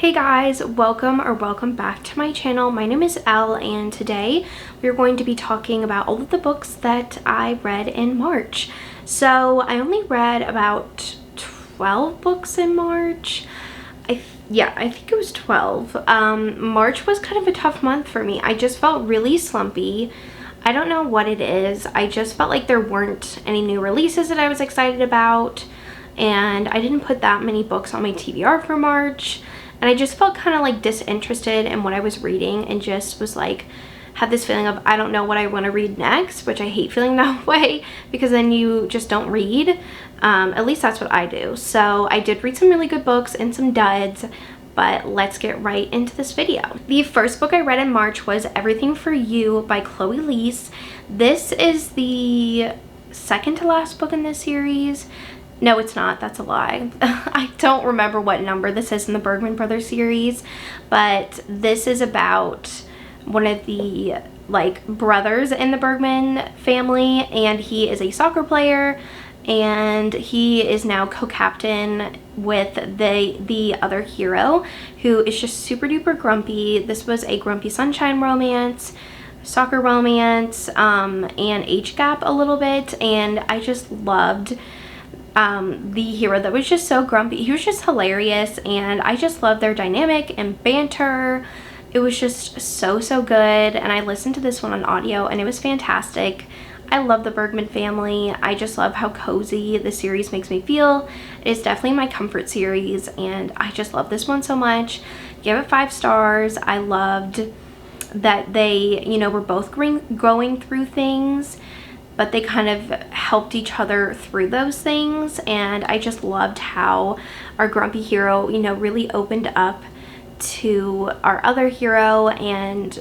Hey guys, welcome back to my channel. My name is Elle and today we're going to be talking about all of the books that I read in March. So I only read about 12 books in March. I think it was 12. March was kind of a tough month for me. I just felt really slumpy. I don't know what it is. I just felt like there weren't any new releases that I was excited about, and I didn't put that many books on my TBR for March, and I just felt kind of like disinterested in what I was reading and just was like, had this feeling of I don't know what I want to read next, which I hate feeling that way because then you just don't read. At least that's what I do. So I did read some really good books and some duds, but let's get right into this video. The first book I read in March was Everything for You by Chloe Leese. This is the second to last book in this series. No, it's not. That's a lie. I don't remember what number this is in the Bergman Brothers series, but this is about one of the brothers in the Bergman family, and he is a soccer player, and he is now co-captain with the other hero, who is just super duper grumpy. This was a grumpy sunshine romance, soccer romance, and age gap a little bit, and I just loved the hero that was just so grumpy. He was just hilarious, and I just loved their dynamic and banter. It was just so good, and I listened to this one on audio and it was fantastic. I love the Bergman family. I just love how cozy the series makes me feel. It is definitely my comfort series, and I just love this one so much. Give it 5 stars. I loved that they, were both going through things, but they kind of helped each other through those things, and I just loved how our grumpy hero, really opened up to our other hero and,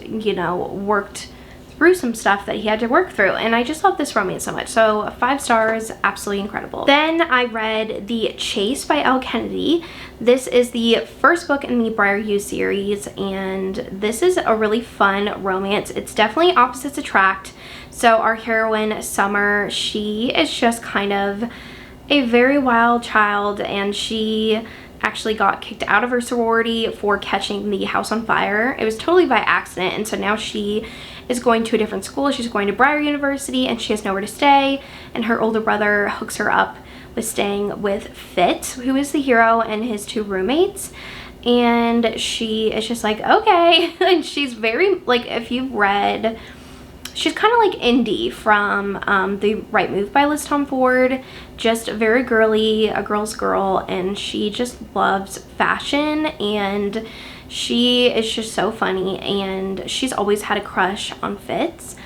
worked through some stuff that he had to work through, and I just love this romance so much. So 5 stars, absolutely incredible. Then I read The Chase by Elle Kennedy. This is the first book in the Briar U series, and this is a really fun romance. It's definitely opposites attract. So our heroine, Summer, she is just kind of a very wild child, and she actually got kicked out of her sorority for catching the house on fire. It was totally by accident, and so now she is going to a different school. She's going to Briar University, and she has nowhere to stay, and her older brother hooks her up with staying with Fit, who is the hero, and his 2 roommates, and she is just like, okay. And she's very, if you've read, she's kind of like Indy from The Right Move by Liz Tom Ford. Just very girly, a girl's girl, and she just loves fashion, and she is just so funny, and she's always had a crush on Fitz,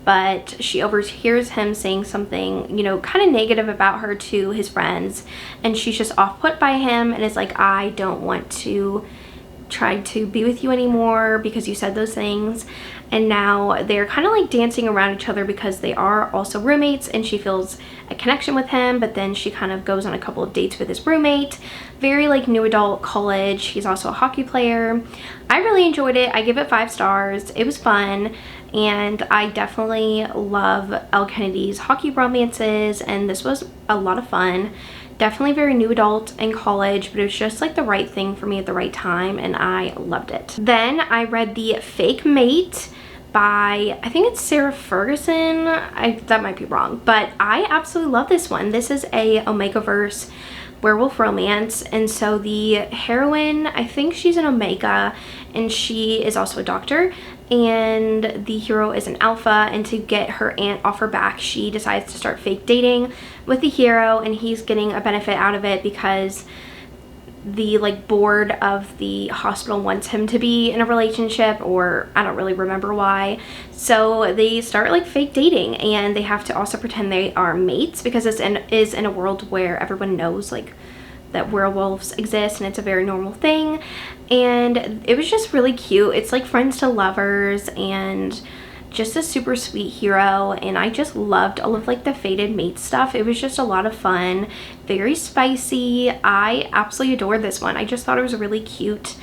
but she overhears him saying something, kind of negative about her to his friends, and she's just off-put by him and is like, I don't want to try to be with you anymore because you said those things. And now they're kind of like dancing around each other because they are also roommates, and she feels a connection with him, but then she kind of goes on a couple of dates with his roommate. Very new adult college. He's also a hockey player. I really enjoyed it. I give it 5 stars. It was fun, and I definitely love Elle Kennedy's hockey romances, and this was a lot of fun. Definitely very new adult in college, but it was just the right thing for me at the right time, and I loved it. Then I read The Fake Mate by, I think it's Sarah Ferguson. That might be wrong, but I absolutely love this one. This is a Omegaverse werewolf romance, and so the heroine, I think she's an Omega, and she is also a doctor, and the hero is an alpha, and to get her aunt off her back, she decides to start fake dating with the hero, and he's getting a benefit out of it because the board of the hospital wants him to be in a relationship, or I don't really remember why. So they start fake dating, and they have to also pretend they are mates because this is in a world where everyone knows that werewolves exist, and it's a very normal thing. And it was just really cute. It's friends to lovers, and just a super sweet hero, and I just loved all of the fated mate stuff. It was just a lot of fun, very spicy. I absolutely adored this one. I just thought it was really cute,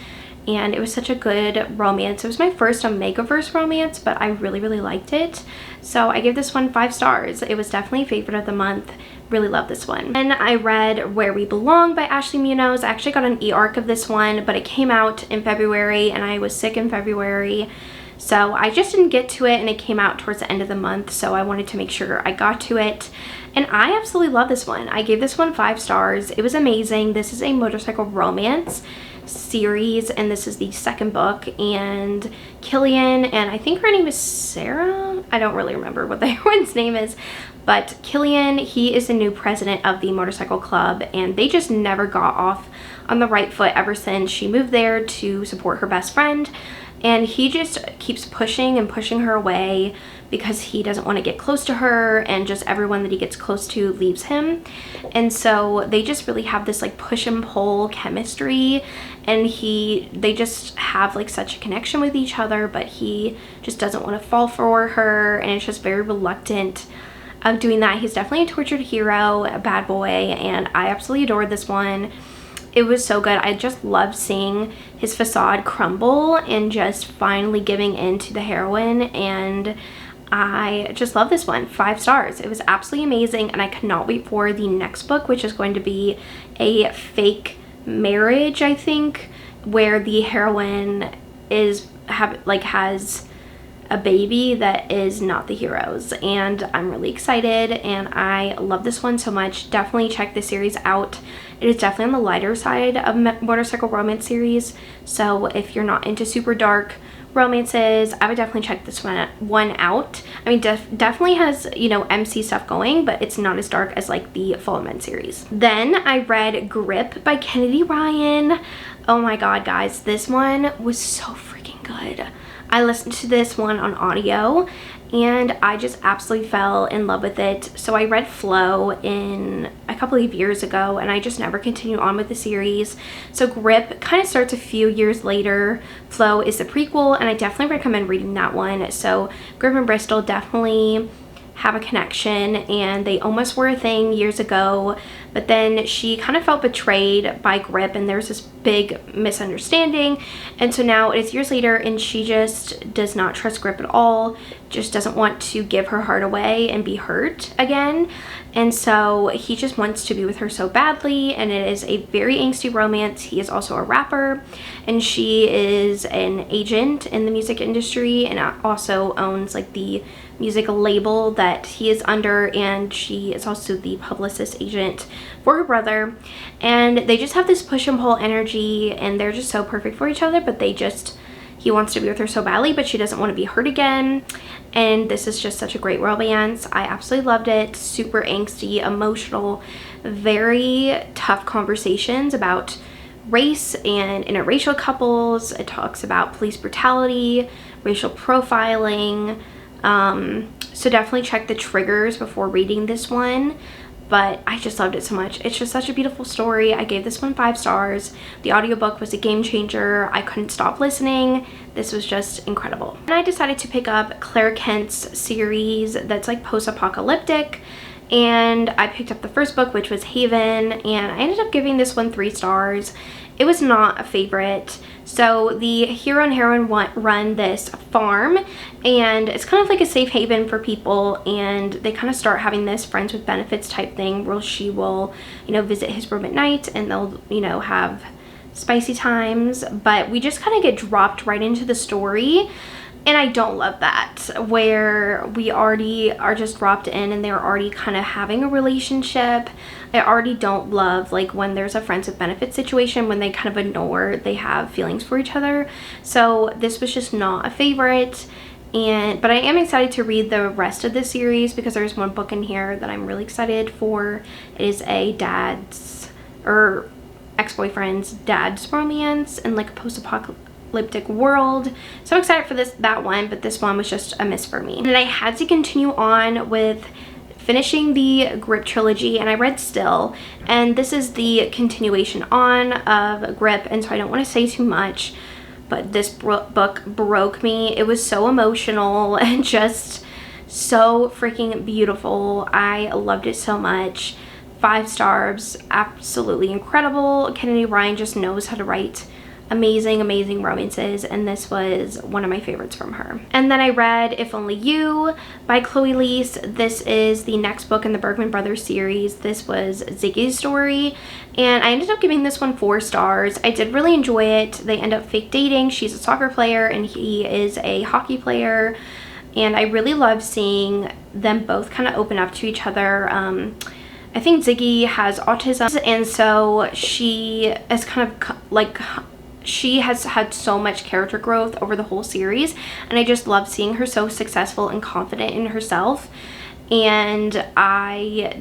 and it was such a good romance. It was my first Omegaverse romance, but I really, really liked it. So I gave this one 5 stars. It was definitely a favorite of the month. Really love this one. And I read Where We Belong by Ashley Munoz. I actually got an e-arc of this one, but it came out in February and I was sick in February. So I just didn't get to it, and it came out towards the end of the month, so I wanted to make sure I got to it. And I absolutely love this one. I gave this one 5 stars. It was amazing. This is a motorcycle romance series, and this is the 2nd book. And Killian, and I think her name is Sarah. I don't really remember what the heroine's name is, but Killian, he is the new president of the motorcycle club, and they just never got off on the right foot ever since she moved there to support her best friend. And he just keeps pushing and pushing her away because he doesn't want to get close to her, and just everyone that he gets close to leaves him. And so they just really have this like push and pull chemistry, and they just have like such a connection with each other, but he just doesn't want to fall for her, and it's just very reluctant of doing that. He's definitely a tortured hero, a bad boy, and I absolutely adored this one. It was so good. I just loved seeing his facade crumble and just finally giving in to the heroine, and I just love this one. 5 stars. It was absolutely amazing, and I cannot wait for the next book, which is going to be a fake marriage, I think, where the heroine has a baby that is not the hero's, and I'm really excited, and I love this one so much. Definitely check this series out. It is definitely on the lighter side of motorcycle romance series, so if you're not into super dark romances, I would definitely check this one out. I mean, definitely has, you know, MC stuff going, but it's not as dark as like the Full of Men series. Then I read Grip by Kennedy Ryan. Oh my god, guys, this one was so freaking good. I listened to this one on audio, and I just absolutely fell in love with it. So I read Flow in a couple of years ago, and I just never continued on with the series. So Grip kind of starts a few years later. Flow is the prequel, and I definitely recommend reading that one. So Grip and Bristol definitely have a connection, and they almost were a thing years ago, but then she kind of felt betrayed by Grip, and there's this big misunderstanding, and so now it is years later, and she just does not trust Grip at all, just doesn't want to give her heart away and be hurt again, and so he just wants to be with her so badly, and it is a very angsty romance. He is also a rapper, and she is an agent in the music industry, and also owns like the music label that he is under, and she is also the publicist agent for her brother, and they just have this push and pull energy, and they're just so perfect for each other, but he wants to be with her so badly, but she doesn't want to be hurt again, and this is just such a great romance. I absolutely loved it. Super angsty, emotional, very tough conversations about race and interracial couples. It talks about police brutality, racial profiling. So definitely check the triggers before reading this one, but I just loved it so much. It's just such a beautiful story. I gave this one 5 stars. The audiobook was a game changer. I couldn't stop listening. This was just incredible. And I decided to pick up Claire Kent's series that's like post-apocalyptic, and I picked up the first book, which was Haven, and I ended up giving this one 3 stars. It was not a favorite. So the hero and heroine run this farm, and it's kind of like a safe haven for people, and they kind of start having this friends with benefits type thing where she will, you know, visit his room at night, and they'll, you know, have spicy times, but we just kind of get dropped right into the story. And I don't love that, where we already are just dropped in and they're already kind of having a relationship. I already don't love like when there's a friends with benefits situation, when they kind of ignore they have feelings for each other. So this was just not a favorite. But I am excited to read the rest of the series because there's one book in here that I'm really excited for. It is a dad's or ex-boyfriend's dad's romance in like a post-apocalyptic world. So I'm excited for that one, but this one was just a miss for me. And then I had to continue on with finishing the Grip trilogy, and I read Still, and this is the continuation on of Grip, and so I don't want to say too much, but this book broke me. It was so emotional and just so freaking beautiful. I loved it so much. 5 stars, absolutely incredible. Kennedy Ryan just knows how to write amazing romances, and this was one of my favorites from her. And then I read If Only You by Chloe Leese. This is the next book in the Bergman Brothers series. This was Ziggy's story, and I ended up giving this one 4 stars. I did really enjoy it. They end up fake dating. She's a soccer player and he is a hockey player, and I really love seeing them both kind of open up to each other. I think Ziggy has autism, and so she is kind of like, she has had so much character growth over the whole series, and I just love seeing her so successful and confident in herself. And I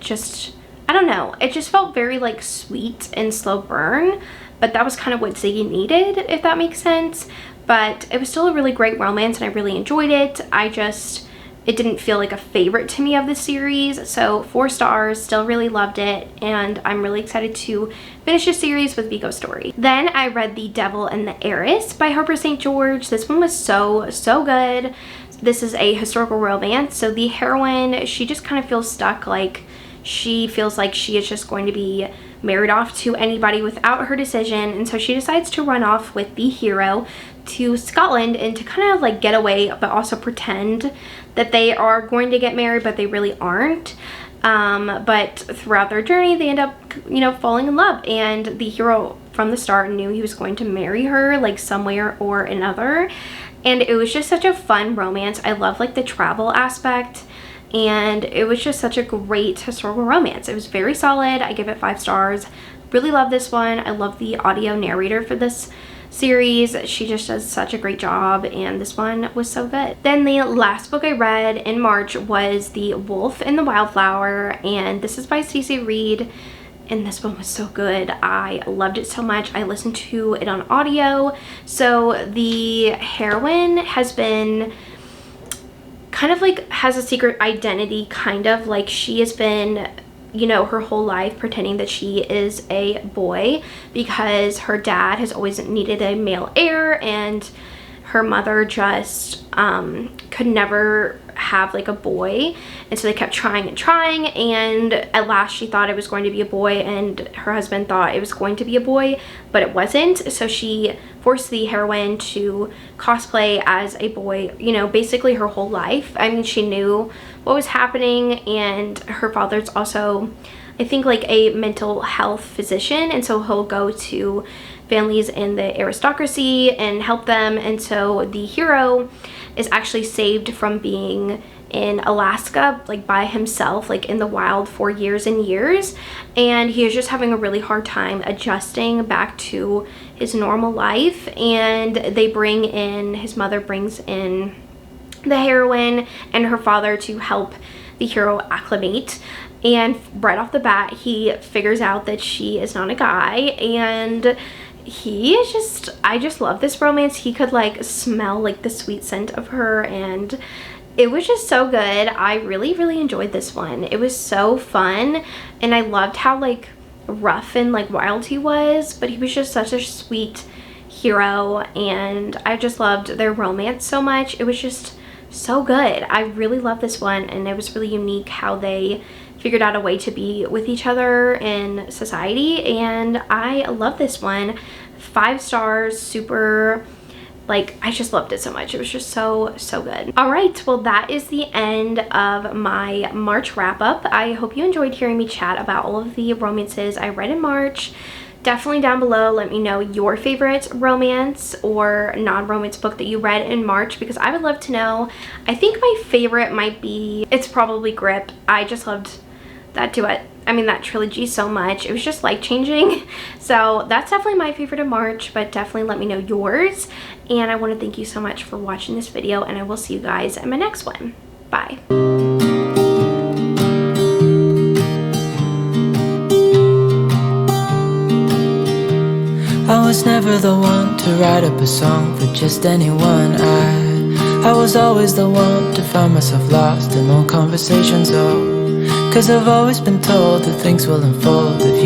don't know, it just felt very like sweet and slow burn, but that was kind of what Ziggy needed, if that makes sense. But it was still a really great romance and I really enjoyed it. It didn't feel like a favorite to me of the series, so 4 stars, still really loved it, and I'm really excited to finish the series with Vigo's story. Then I read The Devil and the Heiress by Harper St. George. This one was so good. This is a historical romance, so the heroine, she just kind of feels stuck, like she feels like she is just going to be married off to anybody without her decision, and so she decides to run off with the hero to Scotland and to kind of like get away, but also pretend that they are going to get married, but they really aren't. But throughout their journey, they end up, you know, falling in love, and the hero from the start knew he was going to marry her like somewhere or another. And it was just such a fun romance. I love like the travel aspect, and it was just such a great historical romance. It was very solid. I give it 5 stars. Really love this one. I love the audio narrator for this series. She just does such a great job, and this one was so good. Then the last book I read in March was The Wolf and the Wildflower, and this is by Stacey Reed, and this one was so good. I loved it so much. I listened to it on audio. So the heroine has been kind of like has a secret identity, kind of like she has been, you know, her whole life pretending that she is a boy because her dad has always needed a male heir, and her mother just could never have like a boy, and so they kept trying, and at last she thought it was going to be a boy, and her husband thought it was going to be a boy, but it wasn't. So she forced the heroine to cosplay as a boy, you know, basically her whole life. I mean, she knew what was happening, and her father's also, I think, like a mental health physician, and so he'll go to families in the aristocracy and help them. And so the hero is actually saved from being in Alaska like by himself, like in the wild for years and years, and he is just having a really hard time adjusting back to his normal life. And they bring in, his mother brings in the heroine and her father to help the hero acclimate, and right off the bat he figures out that she is not a guy, and he is just, I just love this romance. He could like smell like the sweet scent of her, and it was just so good. I really enjoyed this one. It was so fun, and I loved how like rough and like wild he was, but he was just such a sweet hero, and I just loved their romance so much. It was just so good. I really love this one, and it was really unique how they figured out a way to be with each other in society, and I love this one. 5 stars, super, like, I just loved it so much. It was just so good. All right, well, that is the end of my March wrap up. I hope you enjoyed hearing me chat about all of the romances I read in March. Definitely down below, let me know your favorite romance or non-romance book that you read in March, because I would love to know. I think my favorite might be, it's probably Grip. I just loved that duet, I mean that trilogy so much. It was just life-changing. So that's definitely my favorite of March, but definitely let me know yours. And I want to thank you so much for watching this video, and I will see you guys in my next one. Bye. I was never the one to write up a song for just anyone. I was always the one to find myself lost in long conversations, oh, 'cause I've always been told that things will unfold if you